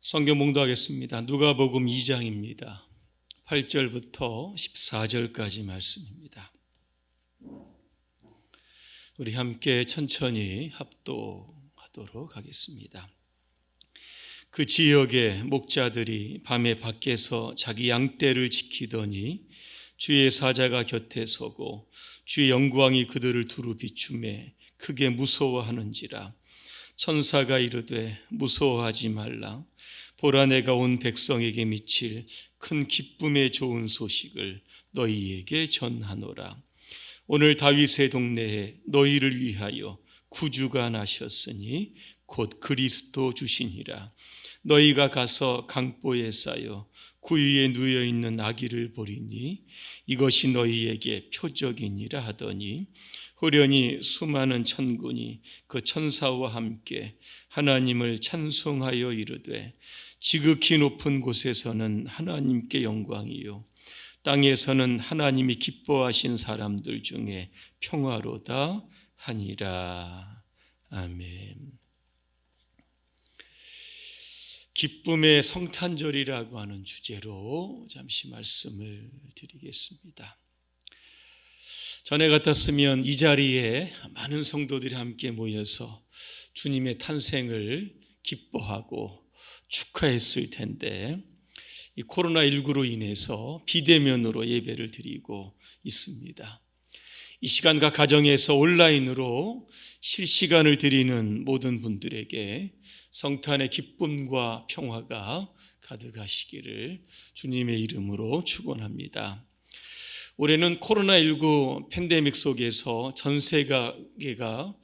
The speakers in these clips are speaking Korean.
성경 봉독하겠습니다. 누가복음 2장입니다. 8절부터 14절까지 말씀입니다. 우리 함께 천천히 합독하도록 하겠습니다. 그 지역의 목자들이 밤에 밖에서 자기 양떼를 지키더니 주의 사자가 곁에 서고 주의 영광이 그들을 두루 비추매 크게 무서워하는지라. 천사가 이르되 무서워하지 말라. 보라, 내가 온 백성에게 미칠 큰 기쁨의 좋은 소식을 너희에게 전하노라. 오늘 다윗의 동네에 너희를 위하여 구주가 나셨으니 곧 그리스도 주시니라. 너희가 가서 강보에 쌓여 구유에 누워있는 아기를 보리니 이것이 너희에게 표적이니라 하더니 호련히 수많은 천군이 그 천사와 함께 하나님을 찬송하여 이르되 지극히 높은 곳에서는 하나님께 영광이요 땅에서는 하나님이 기뻐하신 사람들 중에 평화로다 하니라. 아멘. 기쁨의 성탄절이라고 하는 주제로 잠시 말씀을 드리겠습니다. 전에 같았으면 이 자리에 많은 성도들이 함께 모여서 주님의 탄생을 기뻐하고 축하했을 텐데 이 코로나19로 인해서 비대면으로 예배를 드리고 있습니다. 이 시간과 가정에서 온라인으로 실시간을 드리는 모든 분들에게 성탄의 기쁨과 평화가 가득하시기를 주님의 이름으로 축원합니다. 올해는 코로나19 팬데믹 속에서 전 세계가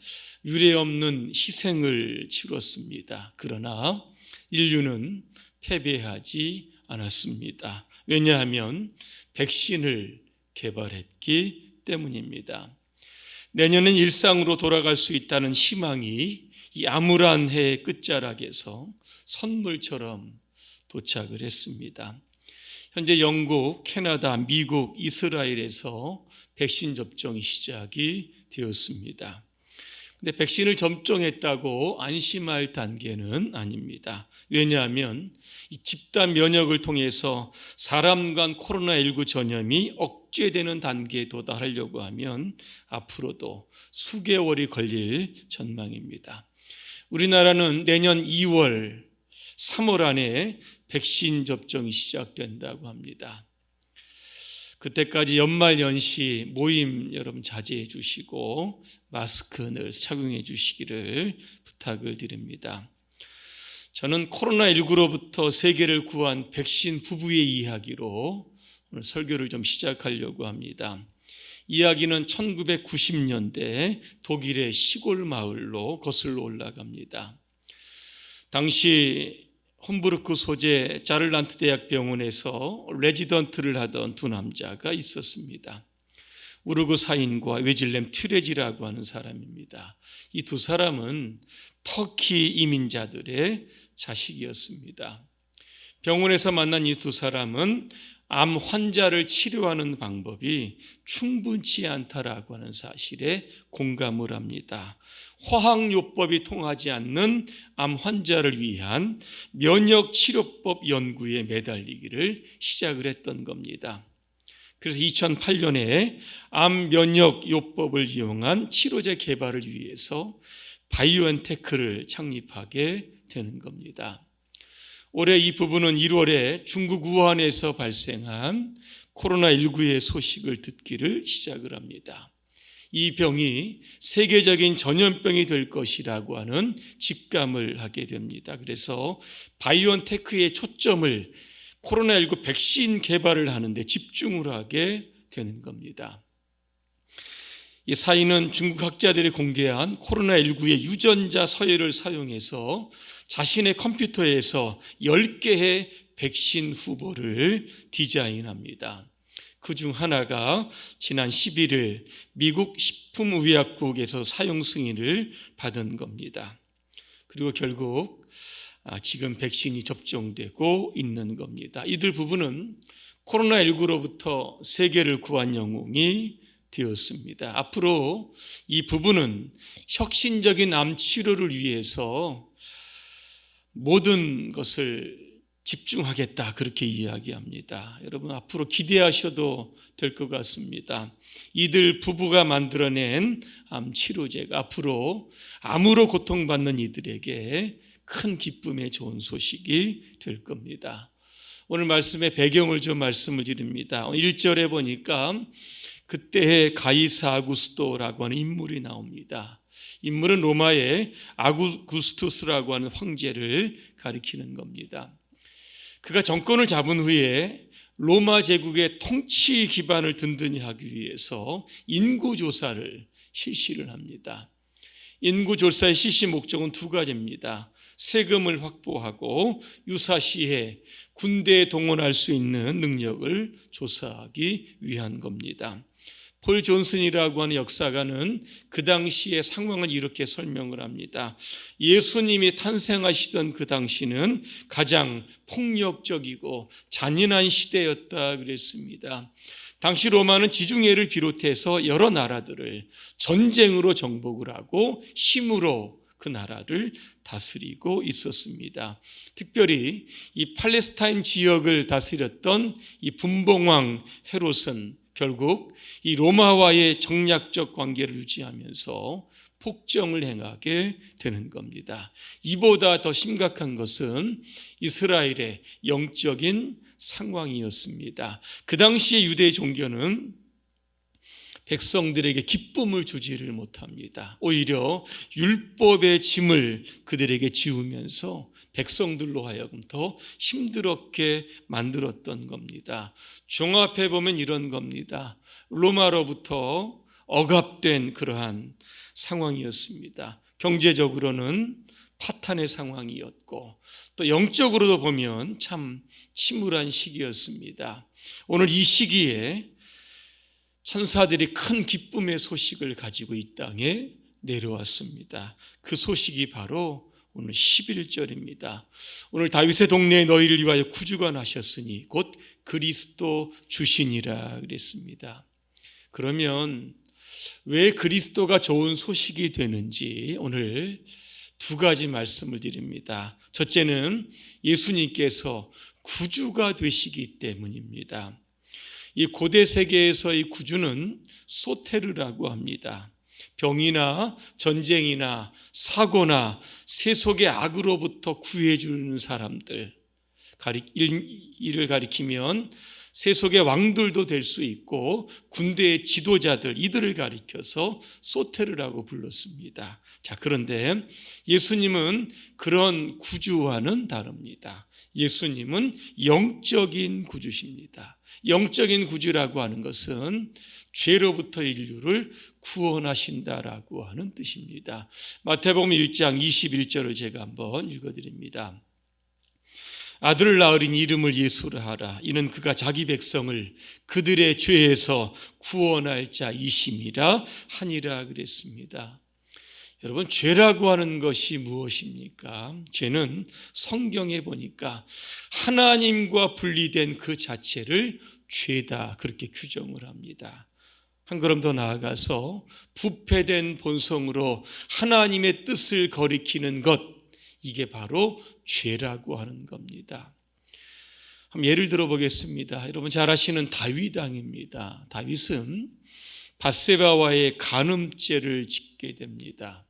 유례없는 희생을 치렀습니다. 그러나 인류는 패배하지 않았습니다. 왜냐하면 백신을 개발했기 때문입니다. 내년은 일상으로 돌아갈 수 있다는 희망이 이 암울한 해의 끝자락에서 선물처럼 도착을 했습니다. 현재 영국, 캐나다, 미국, 이스라엘에서 백신 접종이 시작이 되었습니다. 근데 백신을 접종했다고 안심할 단계는 아닙니다. 왜냐하면 이 집단 면역을 통해서 사람 간 코로나19 전염이 억제되는 단계에 도달하려고 하면 앞으로도 수개월이 걸릴 전망입니다. 우리나라는 내년 2월, 3월 안에 백신 접종이 시작된다고 합니다. 그때까지 연말연시 모임 여러분 자제해 주시고 마스크를 착용해 주시기를 부탁을 드립니다. 저는 코로나19로부터 세계를 구한 백신 부부의 이야기로 오늘 설교를 좀 시작하려고 합니다. 이야기는 1990년대 독일의 시골 마을로 거슬러 올라갑니다. 당시 홈부르크 소재 자를란트 대학병원에서 레지던트를 하던 두 남자가 있었습니다. 우르그 사인과 웨질렘 튜레지라고 하는 사람입니다. 이 두 사람은 터키 이민자들의 자식이었습니다. 병원에서 만난 이 두 사람은 암 환자를 치료하는 방법이 충분치 않다라고 하는 사실에 공감을 합니다. 화학요법이 통하지 않는 암 환자를 위한 면역치료법 연구에 매달리기를 시작을 했던 겁니다. 그래서 2008년에 암 면역요법을 이용한 치료제 개발을 위해서 바이오엔테크를 창립하게 되는 겁니다. 올해 이 부부는 1월에 중국 우한에서 발생한 코로나19의 소식을 듣기를 시작을 합니다. 이 병이 세계적인 전염병이 될 것이라고 하는 직감을 하게 됩니다. 그래서 바이오엔테크의 초점을 코로나19 백신 개발을 하는데 집중을 하게 되는 겁니다. 이 사인은 중국 학자들이 공개한 코로나19의 유전자 서열을 사용해서 자신의 컴퓨터에서 10개의 백신 후보를 디자인합니다. 그중 하나가 지난 11일 미국 식품의약국에서 사용 승인을 받은 겁니다. 그리고 결국 지금 백신이 접종되고 있는 겁니다. 이들 부부는 코로나19로부터 세계를 구한 영웅이 되었습니다. 앞으로 이 부부는 혁신적인 암 치료를 위해서 모든 것을 집중하겠다 그렇게 이야기합니다. 여러분 앞으로 기대하셔도 될 것 같습니다. 이들 부부가 만들어낸 암 치료제가 앞으로 암으로 고통받는 이들에게 큰 기쁨의 좋은 소식이 될 겁니다. 오늘 말씀의 배경을 좀 말씀을 드립니다. 1절에 보니까 그때의 가이사 아구스토라고 하는 인물이 나옵니다. 인물은 로마의 아구스투스라고 하는 황제를 가리키는 겁니다. 그가 정권을 잡은 후에 로마 제국의 통치 기반을 든든히 하기 위해서 인구조사를 실시를 합니다. 인구조사의 실시 목적은 두 가지입니다. 세금을 확보하고 유사시에 군대에 동원할 수 있는 능력을 조사하기 위한 겁니다. 폴 존슨이라고 하는 역사가는 그 당시의 상황을 이렇게 설명을 합니다. 예수님이 탄생하시던 그 당시는 가장 폭력적이고 잔인한 시대였다 그랬습니다. 당시 로마는 지중해를 비롯해서 여러 나라들을 전쟁으로 정복을 하고 힘으로 그 나라를 다스리고 있었습니다. 특별히 이 팔레스타인 지역을 다스렸던 이 분봉왕 헤롯은 결국 이 로마와의 정략적 관계를 유지하면서 폭정을 행하게 되는 겁니다. 이보다 더 심각한 것은 이스라엘의 영적인 상황이었습니다. 그 당시의 유대 종교는 백성들에게 기쁨을 주지를 못합니다. 오히려 율법의 짐을 그들에게 지우면서 백성들로 하여금 더 힘들게 만들었던 겁니다. 종합해 보면 이런 겁니다. 로마로부터 억압된 그러한 상황이었습니다. 경제적으로는 파탄의 상황이었고 또 영적으로도 보면 참 침울한 시기였습니다. 오늘 이 시기에 천사들이 큰 기쁨의 소식을 가지고 이 땅에 내려왔습니다. 그 소식이 바로 오늘 11절입니다. 오늘 다윗의 동네에 너희를 위하여 구주가 나셨으니 곧 그리스도 주시니라 그랬습니다. 그러면 왜 그리스도가 좋은 소식이 되는지 오늘 두 가지 말씀을 드립니다. 첫째는 예수님께서 구주가 되시기 때문입니다. 이 고대 세계에서의 구주는 소테르라고 합니다. 병이나 전쟁이나 사고나 세속의 악으로부터 구해주는 사람들, 이를 가리키면 세속의 왕들도 될 수 있고 군대의 지도자들, 이들을 가리켜서 소테르라고 불렀습니다. 자, 그런데 예수님은 그런 구주와는 다릅니다. 예수님은 영적인 구주십니다. 영적인 구주라고 하는 것은 죄로부터 인류를 구원하신다라고 하는 뜻입니다. 마태복음 1장 21절을 제가 한번 읽어드립니다. 아들을 낳으리니 이름을 예수라 하라. 이는 그가 자기 백성을 그들의 죄에서 구원할 자이심이라 하니라 그랬습니다. 여러분, 죄라고 하는 것이 무엇입니까? 죄는 성경에 보니까 하나님과 분리된 그 자체를 죄다 그렇게 규정을 합니다. 한 걸음 더 나아가서 부패된 본성으로 하나님의 뜻을 거리키는 것, 이게 바로 죄라고 하는 겁니다. 한번 예를 들어 보겠습니다. 여러분 잘 아시는 다윗 왕입니다. 다윗은 밧세바와의 간음죄를 짓게 됩니다.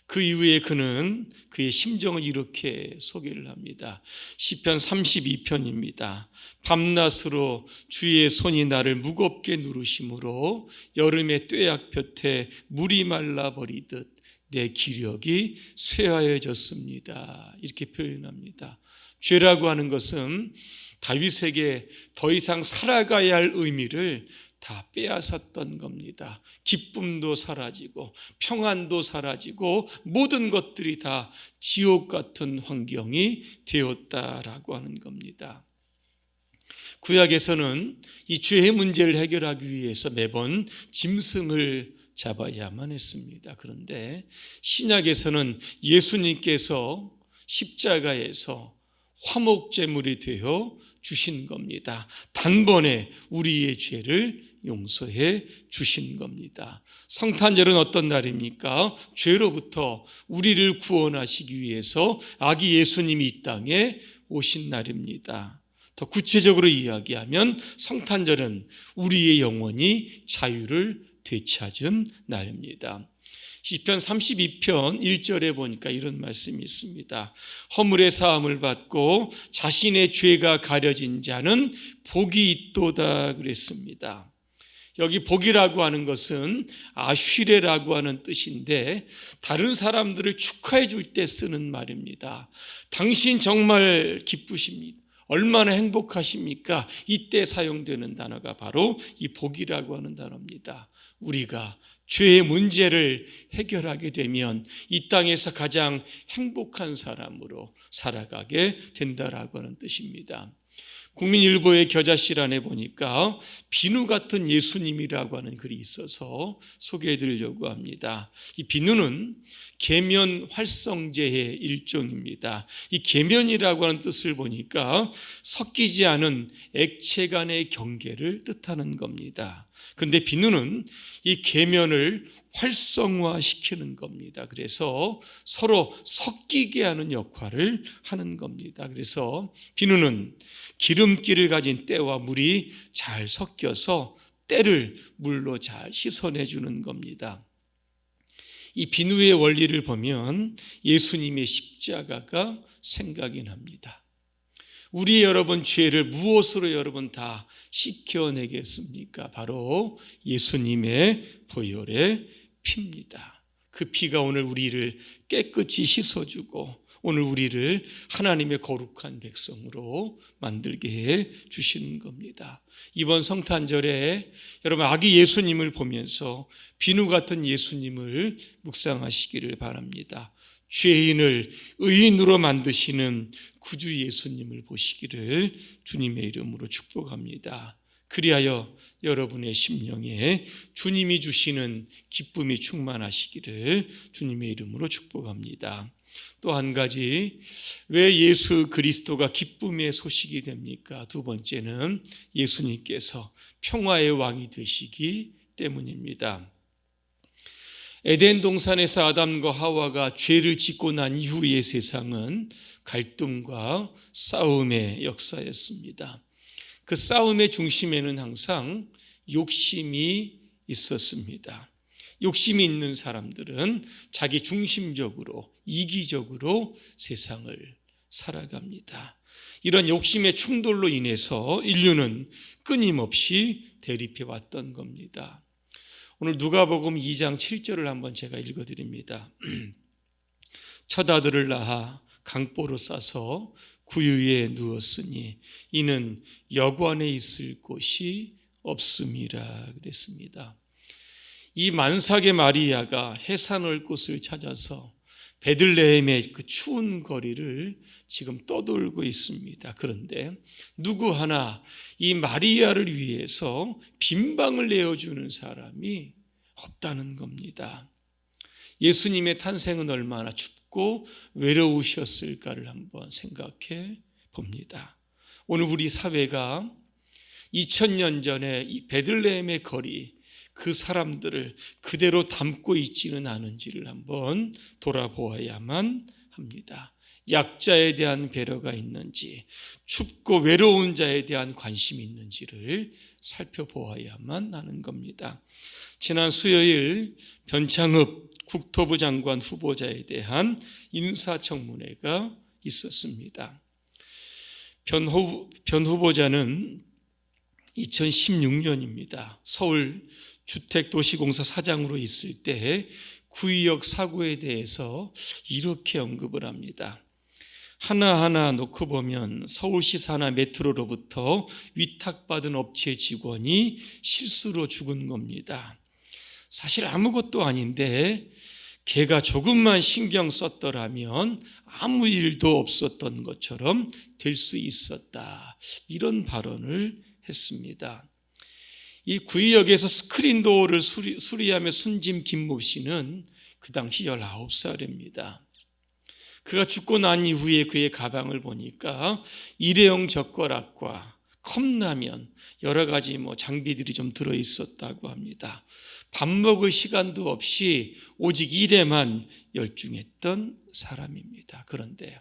그 이후에 그는 그의 심정을 이렇게 소개를 합니다. 시편 32편입니다. 밤낮으로 주의 손이 나를 무겁게 누르심으로 여름의 뙤약볕에 물이 말라버리듯 내 기력이 쇠하여졌습니다. 이렇게 표현합니다. 죄라고 하는 것은 다윗에게 더 이상 살아가야 할 의미를 다 빼앗았던 겁니다. 기쁨도 사라지고 평안도 사라지고 모든 것들이 다 지옥 같은 환경이 되었다라고 하는 겁니다. 구약에서는 이 죄의 문제를 해결하기 위해서 매번 짐승을 잡아야만 했습니다. 그런데 신약에서는 예수님께서 십자가에서 화목제물이 되어 주신 겁니다. 단번에 우리의 죄를 용서해 주신 겁니다. 성탄절은 어떤 날입니까? 죄로부터 우리를 구원하시기 위해서 아기 예수님이 이 땅에 오신 날입니다. 더 구체적으로 이야기하면 성탄절은 우리의 영혼이 자유를 되찾은 날입니다. 시편 32편 1절에 보니까 이런 말씀이 있습니다. 허물의 사함을 받고 자신의 죄가 가려진 자는 복이 있도다 그랬습니다. 여기 복이라고 하는 것은 아쉬레라고 하는 뜻인데 다른 사람들을 축하해 줄 때 쓰는 말입니다. 당신 정말 기쁘십니다. 얼마나 행복하십니까? 이때 사용되는 단어가 바로 이 복이라고 하는 단어입니다. 우리가 죄의 문제를 해결하게 되면 이 땅에서 가장 행복한 사람으로 살아가게 된다라고 하는 뜻입니다. 국민일보의 겨자씨란에 보니까 비누 같은 예수님이라고 하는 글이 있어서 소개해 드리려고 합니다. 이 비누는 계면 활성제의 일종입니다. 이 계면이라고 하는 뜻을 보니까 섞이지 않은 액체 간의 경계를 뜻하는 겁니다. 그런데 비누는 이 계면을 활성화시키는 겁니다. 그래서 서로 섞이게 하는 역할을 하는 겁니다. 그래서 비누는 기름기를 가진 때와 물이 잘 섞여서 때를 물로 잘 씻어내 주는 겁니다. 이 비누의 원리를 보면 예수님의 십자가가 생각이 납니다. 우리 여러분 죄를 무엇으로 여러분 다 씻겨내겠습니까? 바로 예수님의 보혈의 피입니다. 그 피가 오늘 우리를 깨끗이 씻어주고 오늘 우리를 하나님의 거룩한 백성으로 만들게 해 주시는 겁니다. 이번 성탄절에 여러분 아기 예수님을 보면서 비누 같은 예수님을 묵상하시기를 바랍니다. 죄인을 의인으로 만드시는 구주 예수님을 보시기를 주님의 이름으로 축복합니다. 그리하여 여러분의 심령에 주님이 주시는 기쁨이 충만하시기를 주님의 이름으로 축복합니다. 또 한 가지, 왜 예수 그리스도가 기쁨의 소식이 됩니까? 두 번째는 예수님께서 평화의 왕이 되시기 때문입니다. 에덴 동산에서 아담과 하와가 죄를 짓고 난 이후의 세상은 갈등과 싸움의 역사였습니다. 그 싸움의 중심에는 항상 욕심이 있었습니다. 욕심이 있는 사람들은 자기 중심적으로 이기적으로 세상을 살아갑니다. 이런 욕심의 충돌로 인해서 인류는 끊임없이 대립해 왔던 겁니다. 오늘 누가복음 2장 7절을 한번 제가 읽어드립니다. 첫 아들을 낳아 강보로 싸서 구유에 누웠으니 이는 여관에 있을 곳이 없음이라 그랬습니다. 이 만삭의 마리아가 해산할 곳을 찾아서 베들레헴의 그 추운 거리를 지금 떠돌고 있습니다. 그런데 누구 하나 이 마리아를 위해서 빈방을 내어주는 사람이 없다는 겁니다. 예수님의 탄생은 얼마나 춥고 외로우셨을까를 한번 생각해 봅니다. 오늘 우리 사회가 2000년 전에 이 베들레헴의 거리, 그 사람들을 그대로 담고 있지는 않은지를 한번 돌아보아야만 합니다. 약자에 대한 배려가 있는지, 춥고 외로운 자에 대한 관심이 있는지를 살펴보아야만 하는 겁니다. 지난 수요일 변창흡 국토부 장관 후보자에 대한 인사청문회가 있었습니다. 변 후보자는 2016년입니다. 서울 주택도시공사 사장으로 있을 때 구의역 사고에 대해서 이렇게 언급을 합니다. 하나하나 놓고 보면 서울시 산하 메트로로부터 위탁받은 업체 직원이 실수로 죽은 겁니다. 사실 아무것도 아닌데 걔가 조금만 신경 썼더라면 아무 일도 없었던 것처럼 될 수 있었다. 이런 발언을 했습니다. 이 구의역에서 스크린도어를 수리하며 숨진 김모 씨는 그 당시 19살입니다. 그가 죽고 난 이후에 그의 가방을 보니까 일회용 젓가락과 컵라면 여러 가지 장비들이 좀 들어있었다고 합니다. 밥 먹을 시간도 없이 오직 일에만 열중했던 사람입니다. 그런데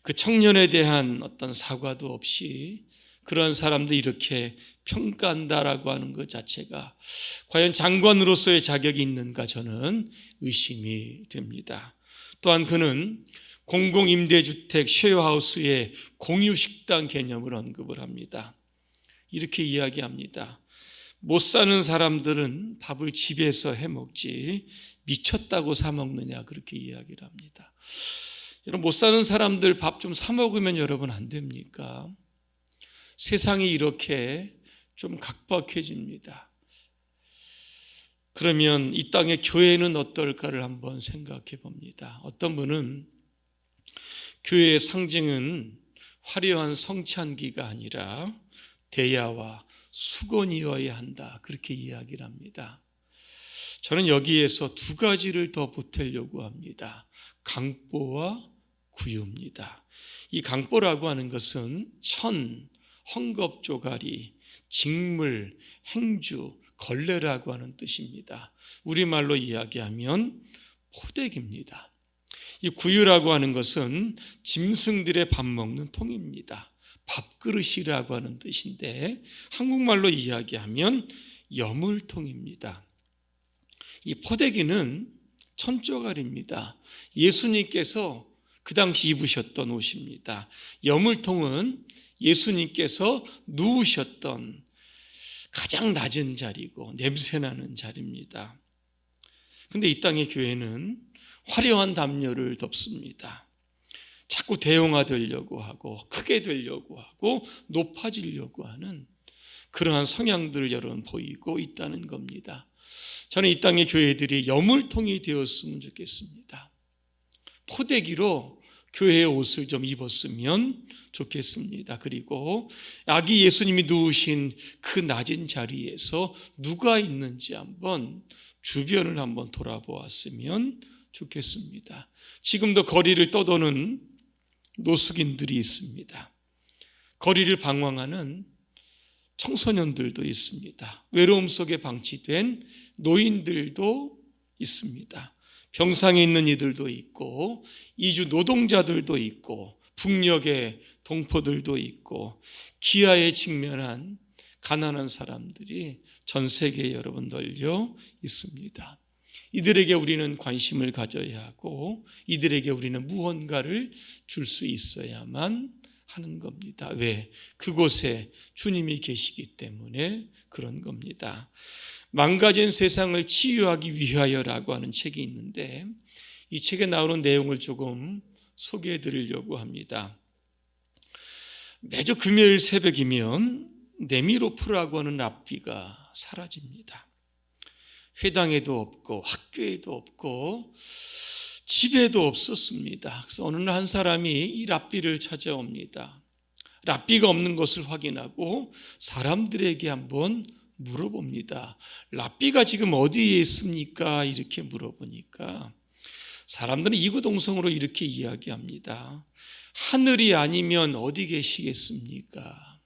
그 청년에 대한 어떤 사과도 없이 그런 사람들이 이렇게 평가한다라고 하는 것 자체가 과연 장관으로서의 자격이 있는가 저는 의심이 됩니다. 또한 그는 공공임대주택 쉐어하우스의 공유식당 개념을 언급을 합니다. 이렇게 이야기합니다. 못 사는 사람들은 밥을 집에서 해먹지 미쳤다고 사 먹느냐, 그렇게 이야기를 합니다. 여러분, 못 사는 사람들 밥 좀 사 먹으면 여러분 안 됩니까? 세상이 이렇게 좀 각박해집니다. 그러면 이 땅의 교회는 어떨까를 한번 생각해 봅니다. 어떤 분은 교회의 상징은 화려한 성찬기가 아니라 대야와 수건이어야 한다, 그렇게 이야기를 합니다. 저는 여기에서 두 가지를 더 보태려고 합니다. 강보와 구유입니다. 이 강보라고 하는 것은 천, 헝겊조가리, 직물, 행주, 걸레라고 하는 뜻입니다. 우리말로 이야기하면 포대기입니다. 이 구유라고 하는 것은 짐승들의 밥 먹는 통입니다. 밥그릇이라고 하는 뜻인데 한국말로 이야기하면 여물통입니다. 이 포대기는 천조가리입니다. 예수님께서 그 당시 입으셨던 옷입니다. 여물통은 예수님께서 누우셨던 가장 낮은 자리고 냄새나는 자리입니다. 그런데 이 땅의 교회는 화려한 담요를 덮습니다. 자꾸 대형화되려고 하고 크게 되려고 하고 높아지려고 하는 그러한 성향들을 여러분 보이고 있다는 겁니다. 저는 이 땅의 교회들이 여물통이 되었으면 좋겠습니다. 포대기로 교회의 옷을 좀 입었으면 좋겠습니다. 그리고 아기 예수님이 누우신 그 낮은 자리에서 누가 있는지 한번 주변을 한번 돌아보았으면 좋겠습니다. 지금도 거리를 떠도는 노숙인들이 있습니다. 거리를 방황하는 청소년들도 있습니다. 외로움 속에 방치된 노인들도 있습니다. 병상에 있는 이들도 있고 이주 노동자들도 있고 북녘의 동포들도 있고 기아에 직면한 가난한 사람들이 전 세계에 여러분 널려 있습니다. 이들에게 우리는 관심을 가져야 하고 이들에게 우리는 무언가를 줄 수 있어야만 하는 겁니다. 왜? 그곳에 주님이 계시기 때문에 그런 겁니다. 망가진 세상을 치유하기 위하여라고 하는 책이 있는데 이 책에 나오는 내용을 조금 소개해 드리려고 합니다. 매주 금요일 새벽이면 네미로프라고 하는 랍비가 사라집니다. 회당에도 없고 학교에도 없고 집에도 없었습니다. 그래서 어느 날 한 사람이 이 랍비를 찾아옵니다. 랍비가 없는 것을 확인하고 사람들에게 한번 물어봅니다. 랍비가 지금 어디에 있습니까? 이렇게 물어보니까 사람들은 이구동성으로 이렇게 이야기합니다. 하늘이 아니면 어디 계시겠습니까?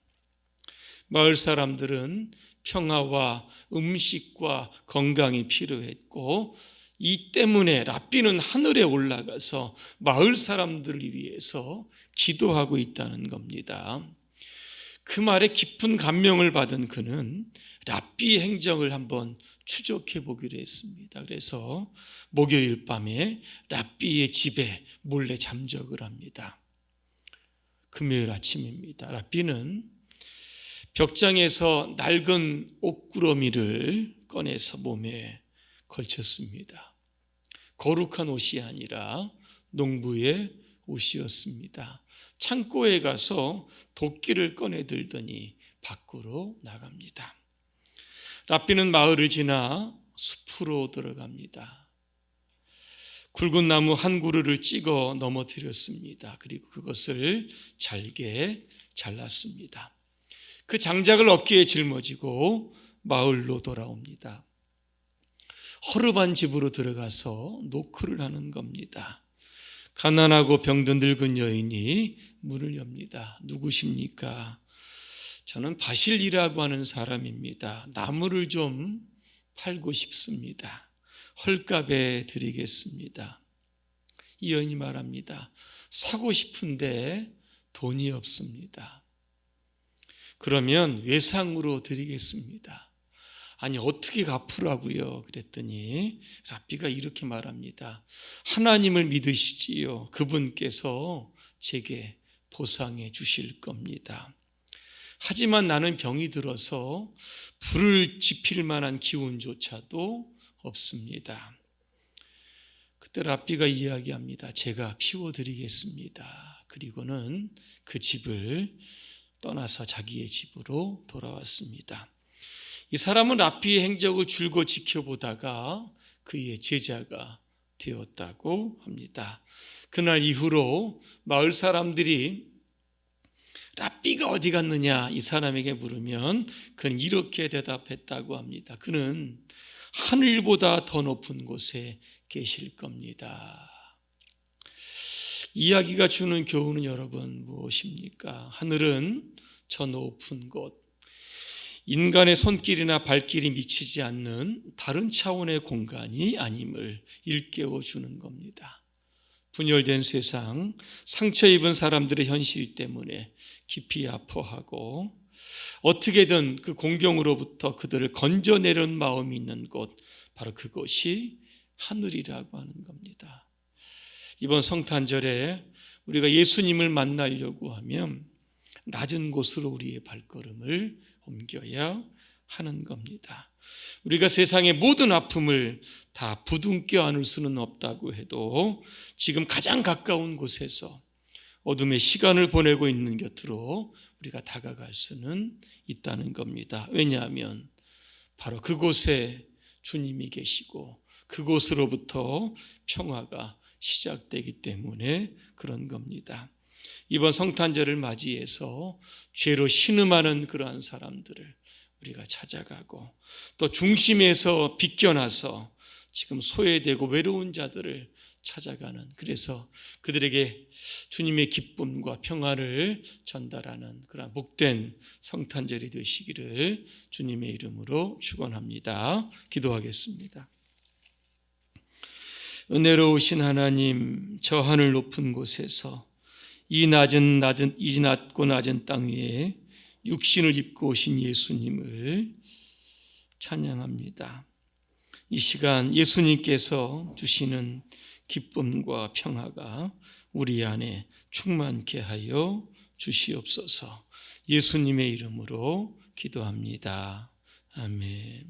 마을 사람들은 평화와 음식과 건강이 필요했고 이 때문에 랍비는 하늘에 올라가서 마을 사람들을 위해서 기도하고 있다는 겁니다. 그 말에 깊은 감명을 받은 그는 랍비의 행적을 한번 추적해 보기로 했습니다. 그래서 목요일 밤에 랍비의 집에 몰래 잠적을 합니다. 금요일 아침입니다. 랍비는 벽장에서 낡은 옷구러미를 꺼내서 몸에 걸쳤습니다. 거룩한 옷이 아니라 농부의 옷이었습니다. 창고에 가서 도끼를 꺼내 들더니 밖으로 나갑니다. 랍비는 마을을 지나 숲으로 들어갑니다. 굵은 나무 한 그루를 찍어 넘어뜨렸습니다. 그리고 그것을 잘게 잘랐습니다. 그 장작을 어깨에 짊어지고 마을로 돌아옵니다. 허름한 집으로 들어가서 노크를 하는 겁니다. 가난하고 병든 늙은 여인이 문을 엽니다. 누구십니까? 저는 바실이라고 하는 사람입니다. 나무를 좀 팔고 싶습니다. 헐값에 드리겠습니다. 이 여인이 말합니다. 사고 싶은데 돈이 없습니다. 그러면 외상으로 드리겠습니다. 아니 어떻게 갚으라고요? 그랬더니 랍비가 이렇게 말합니다. 하나님을 믿으시지요. 그분께서 제게 보상해 주실 겁니다. 하지만 나는 병이 들어서 불을 지필 만한 기운조차도 없습니다. 그때 랍비가 이야기합니다. 제가 피워드리겠습니다. 그리고는 그 집을 떠나서 자기의 집으로 돌아왔습니다. 이 사람은 랍비의 행적을 줄곧 지켜보다가 그의 제자가 되었다고 합니다. 그날 이후로 마을 사람들이 랍비가 어디 갔느냐 이 사람에게 물으면 그는 이렇게 대답했다고 합니다. 그는 하늘보다 더 높은 곳에 계실 겁니다. 이야기가 주는 교훈은 여러분 무엇입니까? 하늘은 저 높은 곳, 인간의 손길이나 발길이 미치지 않는 다른 차원의 공간이 아님을 일깨워 주는 겁니다. 분열된 세상, 상처 입은 사람들의 현실 때문에 깊이 아파하고 어떻게든 그 공경으로부터 그들을 건져내려는 마음이 있는 곳, 바로 그것이 하늘이라고 하는 겁니다. 이번 성탄절에 우리가 예수님을 만나려고 하면 낮은 곳으로 우리의 발걸음을 옮겨야 하는 겁니다. 우리가 세상의 모든 아픔을 다 부둥켜 안을 수는 없다고 해도 지금 가장 가까운 곳에서 어둠의 시간을 보내고 있는 곁으로 우리가 다가갈 수는 있다는 겁니다. 왜냐하면 바로 그곳에 주님이 계시고 그곳으로부터 평화가 시작되기 때문에 그런 겁니다. 이번 성탄절을 맞이해서 죄로 신음하는 그러한 사람들을 우리가 찾아가고 또 중심에서 비껴나서 지금 소외되고 외로운 자들을 찾아가는, 그래서 그들에게 주님의 기쁨과 평화를 전달하는 그런 복된 성탄절이 되시기를 주님의 이름으로 축원합니다. 기도하겠습니다. 은혜로우신 하나님, 저 하늘 높은 곳에서 이 낮고 낮은 땅 위에 육신을 입고 오신 예수님을 찬양합니다. 이 시간 예수님께서 주시는 기쁨과 평화가 우리 안에 충만케 하여 주시옵소서. 예수님의 이름으로 기도합니다. 아멘.